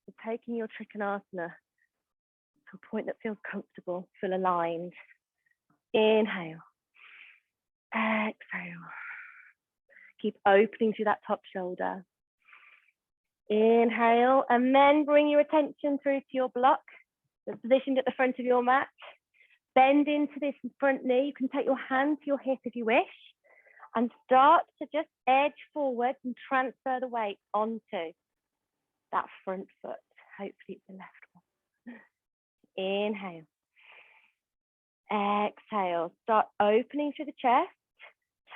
So taking your Trikonasana to a point that feels comfortable, feel aligned. Inhale, exhale. Keep opening through that top shoulder. Inhale, and then bring your attention through to your block that's positioned at the front of your mat. Bend into this front knee. You can take your hand to your hip if you wish, and start to just edge forward and transfer the weight onto that front foot. Hopefully it's the left one. Inhale. Exhale. Start opening through the chest,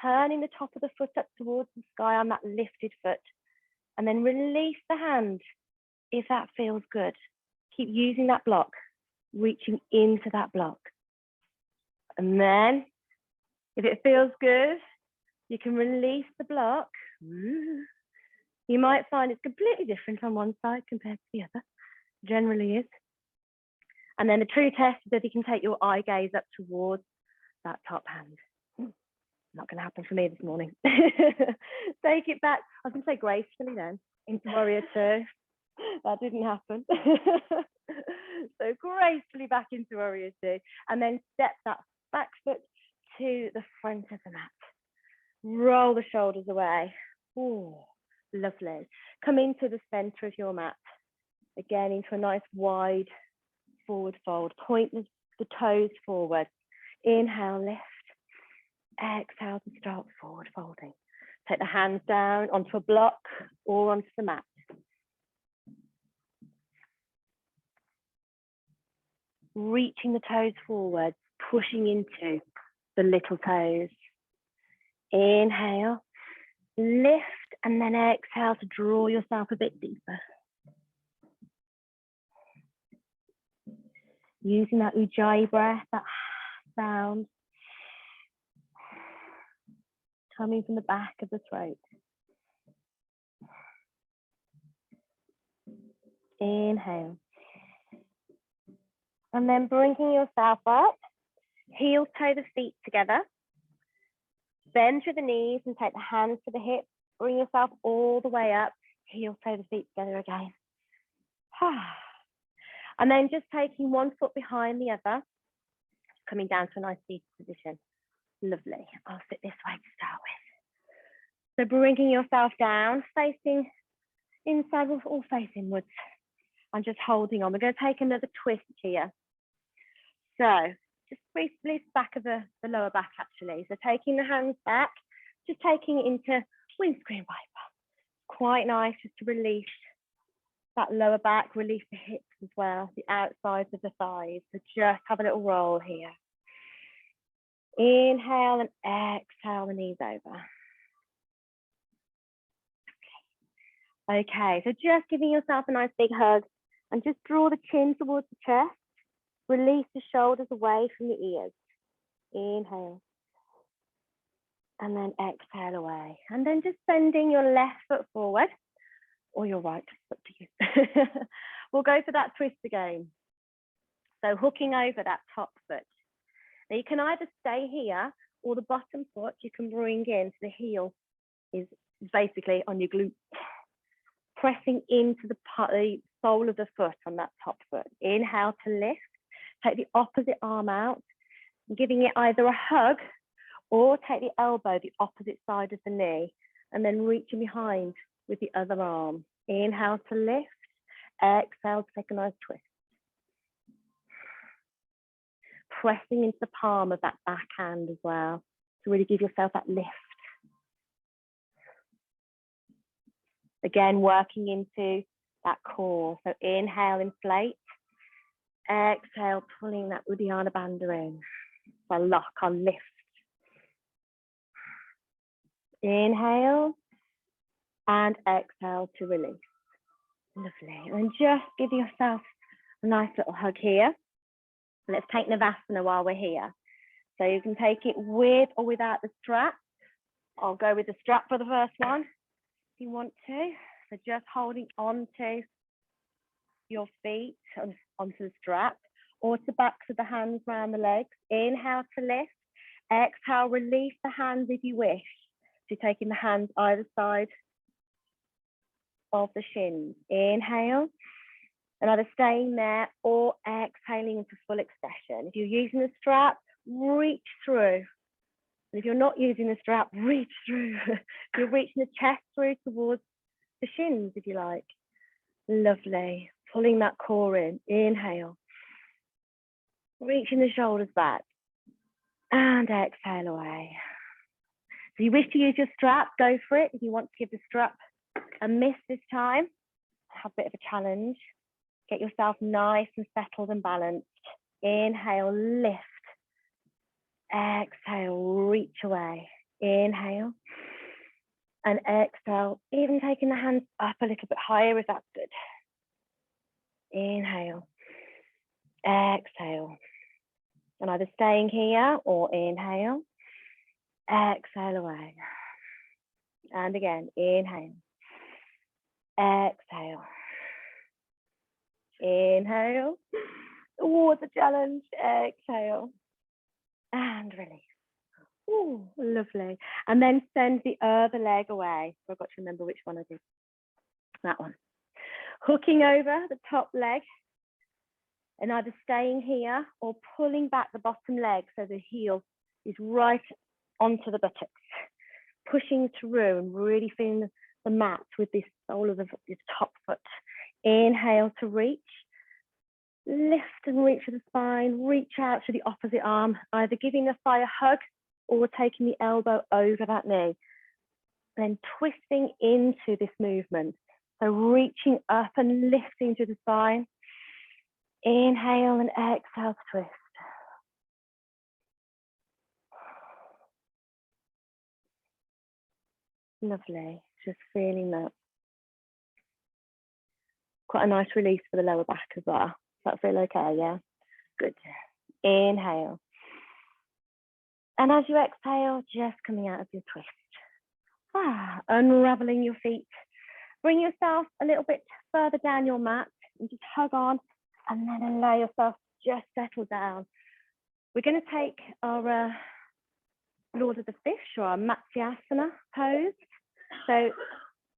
turning the top of the foot up towards the sky on that lifted foot, and then release the hand if that feels good. Keep using that block, reaching into that block. And then, if it feels good, you can release the block. You might find it's completely different on one side compared to the other. Generally is. And then the true test is that you can take your eye gaze up towards that top hand. Not going to happen for me this morning. Take it back. I was going to say gracefully then, into warrior two. That didn't happen. So gracefully back into warrior two. And then step that back foot to the front of the mat. Roll the shoulders away. Ooh, lovely. Come into the center of your mat. Again, into a nice wide forward fold. Point the toes forward. Inhale, lift. Exhale to start forward folding. Take the hands down onto a block or onto the mat. Reaching the toes forward, pushing into the little toes. Inhale, lift And then exhale to draw yourself a bit deeper. Using that Ujjayi breath, that sound coming from the back of the throat. Inhale. And then bringing yourself up, heel toe the feet together. Bend through the knees and take the hands to the hips. Bring yourself all the way up, heel toe the feet together again. And then just taking one foot behind the other, coming down to a nice seated position. Lovely. I'll sit this way to start with. So bringing yourself down, facing inside or face inwards, and just holding on. We're going to take another twist here. So just briefly back of the lower back actually. So taking the hands back, just taking it into windscreen wiper. Quite nice just to release that lower back, release the hips as well, the outsides of the thighs. So just have a little roll here. Inhale and exhale the knees over. Okay, so just giving yourself a nice big hug and just draw the chin towards the chest. Release the shoulders away from the ears. Inhale. And then exhale away. And then just bending your left foot forward or your right, it's up to you. We'll go for that twist again. So hooking over that top foot. Now you can either stay here or the bottom foot you can bring in, so the heel is basically on your glute. Pressing into the sole of the foot on that top foot. Inhale to lift. Take the opposite arm out, giving it either a hug or take the elbow the opposite side of the knee and then reaching behind with the other arm. Inhale to lift. Exhale to take a nice twist. Pressing into the palm of that back hand as well to really give yourself that lift. Again, working into that core. So inhale, inflate. Exhale, pulling that Uddiyana Bandha in. So lock on lift. Inhale and exhale to release. Lovely. And just give yourself a nice little hug here. Let's take Navasana while we're here. So you can take it with or without the strap. I'll go with the strap for the first one if you want to. So just holding on to your feet onto the strap or to backs of the hands around the legs. Inhale to lift. Exhale, release the hands if you wish. So you're taking the hands either side of the shins. Inhale, and either staying there or exhaling into full extension. If you're using the strap, reach through. And if you're not using the strap, reach through. You're reaching the chest through towards the shins, if you like. Lovely. Pulling that core in. Inhale. Reaching the shoulders back. And exhale away. If you wish to use your strap, go for it. If you want to give the strap a miss this time, have a bit of a challenge. Get yourself nice and settled and balanced. Inhale, lift. Exhale, reach away. Inhale. And exhale, even taking the hands up a little bit higher if that's good. Inhale. Exhale. And either staying here or inhale. Exhale away. And again, inhale. Exhale. Inhale. Towards the challenge. Exhale. And release. Ooh, lovely. And then send the other leg away. So I've got to remember which one I did. That one. Hooking over the top leg. And either staying here or pulling back the bottom leg so the heel is right onto the buttocks. Pushing through and really feeling the mat with this sole of this top foot. Inhale to reach. Lift and reach to the spine. Reach out to the opposite arm, either giving the thigh a hug or taking the elbow over that knee. Then twisting into this movement. So reaching up and lifting to the spine. Inhale and exhale to twist. Lovely. Just feeling that. Quite a nice release for the lower back as well. Does that feel okay? Yeah. Good. Inhale. And as you exhale, just coming out of your twist. Unraveling your feet. Bring yourself a little bit further down your mat and just hug on, and then allow yourself to just settle down. We're going to take our Lord of the Fish or our Matsyasana pose. So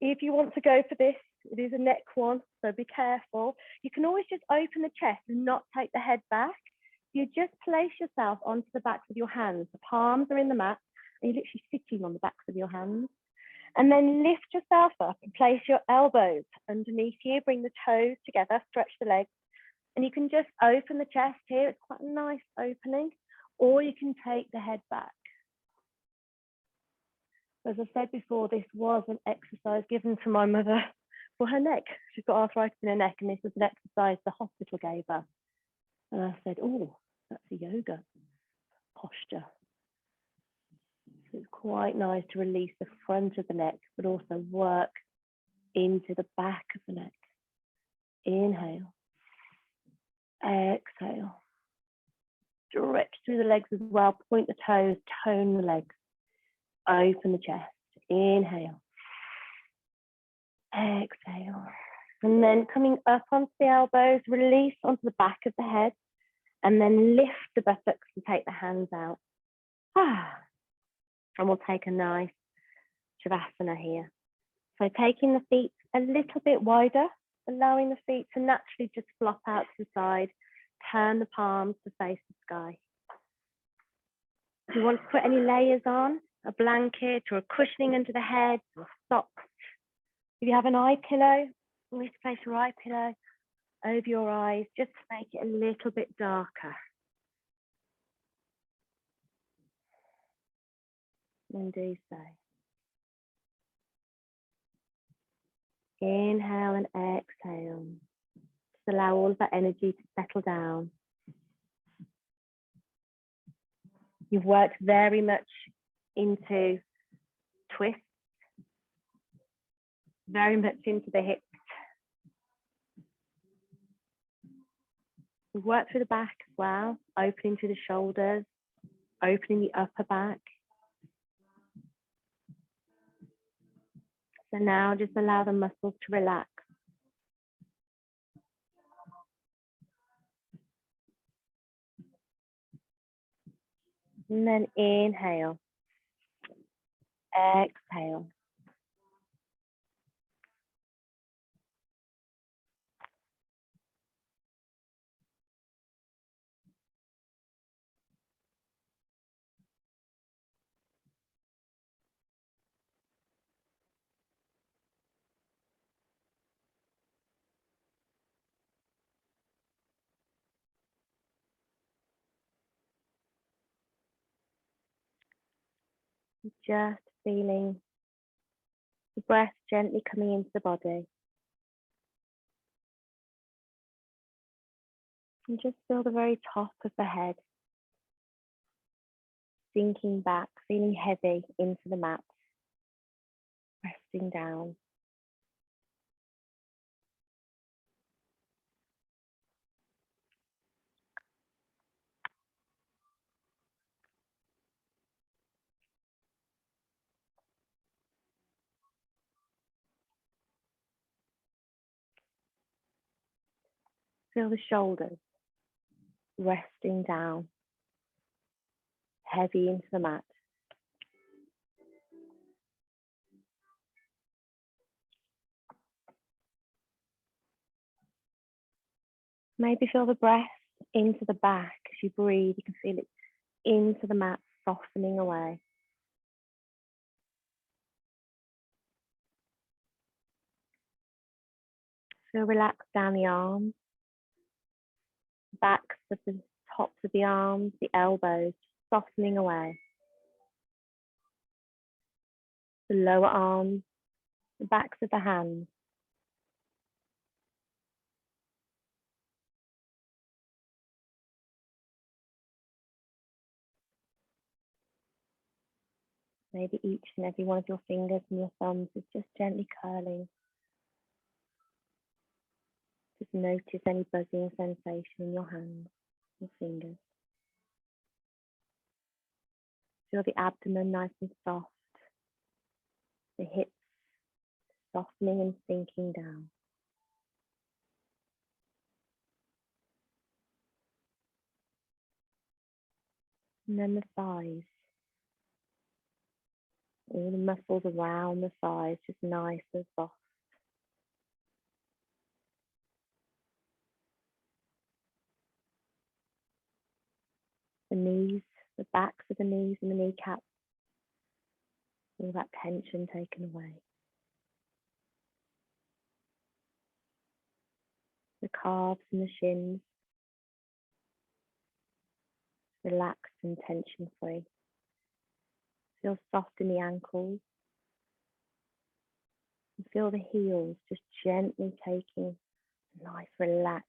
if you want to go for this, it is a neck one, so be careful. You can always just open the chest and not take the head back. You just place yourself onto the backs of your hands. The palms are in the mat, and you're literally sitting on the backs of your hands. And then lift yourself up and place your elbows underneath you. Bring the toes together, stretch the legs. And you can just open the chest here. It's quite a nice opening. Or you can take the head back. As I said before, this was an exercise given to my mother for her neck. She's got arthritis in her neck, and this was an exercise the hospital gave her. And I said, oh, that's a yoga posture. So it's quite nice to release the front of the neck, but also work into the back of the neck. Inhale. Exhale. Stretch through the legs as well. Point the toes, tone the legs. Open the chest. Inhale. Exhale. And then coming up onto the elbows, release onto the back of the head, and then lift the buttocks and take the hands out. And we'll take a nice Chandrasana here. So taking the feet a little bit wider, allowing the feet to naturally just flop out to the side, turn the palms to face the sky. If you want to put any layers on, a blanket or a cushioning under the head, or socks. If you have an eye pillow, always place your eye pillow over your eyes, just to make it a little bit darker. And do so. Inhale and exhale. Just allow all of that energy to settle down. You've worked very much into twists, very much into the hips. We've worked through the back as well, opening to the shoulders, opening the upper back. So now just allow the muscles to relax. And then inhale, exhale. Just feeling the breath gently coming into the body. And just feel the very top of the head, sinking back, feeling heavy into the mat, resting down. Feel the shoulders resting down, heavy into the mat. Maybe feel the breath into the back. As you breathe, you can feel it into the mat, softening away. Feel relaxed down the arms, backs of the tops of the arms, the elbows, softening away. The lower arms, the backs of the hands. Maybe each and every one of your fingers and your thumbs is just gently curling. Just notice any buzzing sensation in your hands, your fingers. Feel the abdomen nice and soft, the hips softening and sinking down. And then the thighs. All the muscles around the thighs, just nice and soft. The knees, the backs of the knees and the kneecaps. All that tension taken away. The calves and the shins. Relaxed and tension free. Feel soft in the ankles. And feel the heels just gently taking a nice relaxed,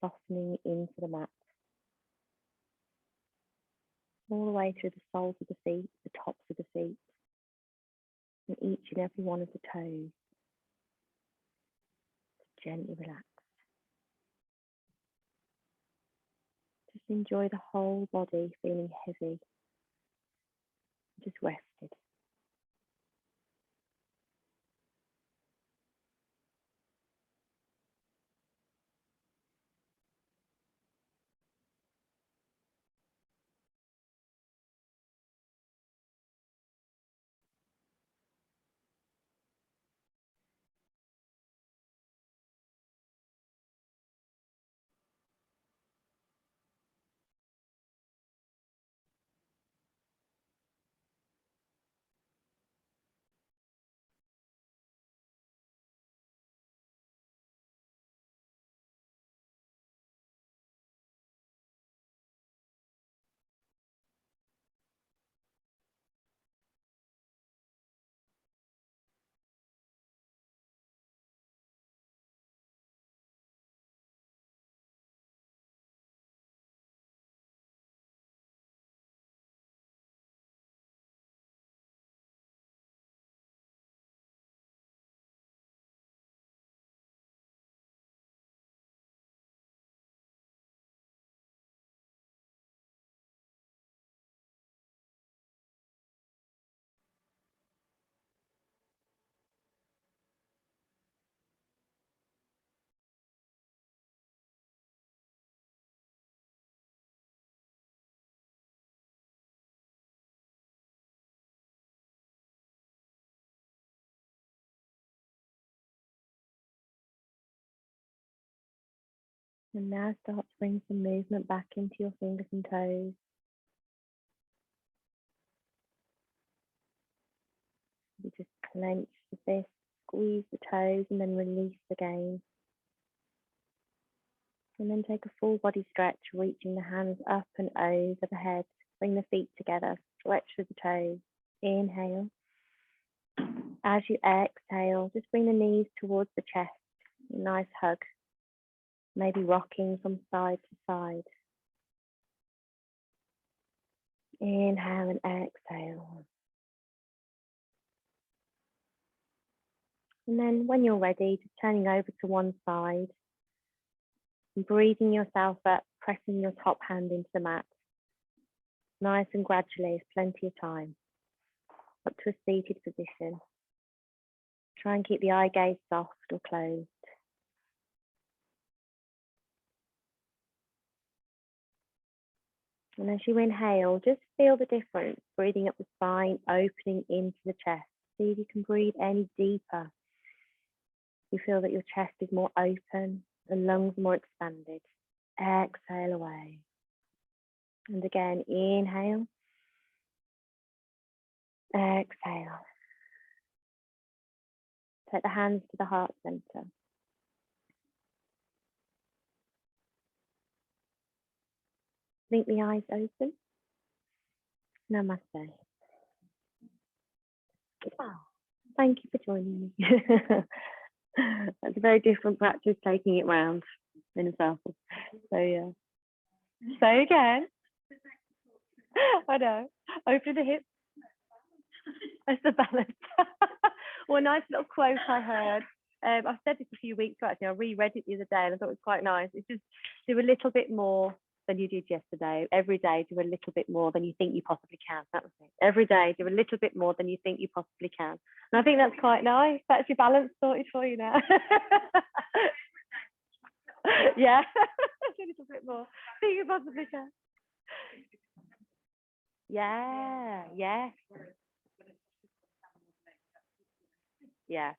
softening into the mat. All the way through the soles of the feet, the tops of the feet, and each and every one of the toes. Gently relax. Just enjoy the whole body feeling heavy, just rested. And now start to bring some movement back into your fingers and toes. You just clench the fist, squeeze the toes, and then release again. And then take a full body stretch, reaching the hands up and over the head. Bring the feet together, stretch through the toes. Inhale. As you exhale, just bring the knees towards the chest. A nice hug. Maybe rocking from side to side. Inhale and exhale. And then when you're ready, just turning over to one side. And breathing yourself up, pressing your top hand into the mat. Nice and gradually, plenty of time. Up to a seated position. Try and keep the eye gaze soft or closed. And as you inhale, just feel the difference. Breathing up the spine, opening into the chest. See if you can breathe any deeper. You feel that your chest is more open, the lungs more expanded. Exhale away. And again, inhale. Exhale. Take the hands to the heart center. Blink the eyes open. Namaste. Oh, thank you for joining me. That's a very different practice, taking it round in a circle. So yeah. Say again. I know. Open the hips. It's the balance. Well, a nice little quote I heard. I've said this a few weeks ago, actually. I reread it the other day and I thought it was quite nice. It's just do a little bit more than you did yesterday. Every day, do a little bit more than you think you possibly can. That was it. Every day, do a little bit more than you think you possibly can. And I think that's quite nice. That's your balance sorted for you now. Yeah, a little bit more. Think you possibly can. Yeah, yeah. Yeah.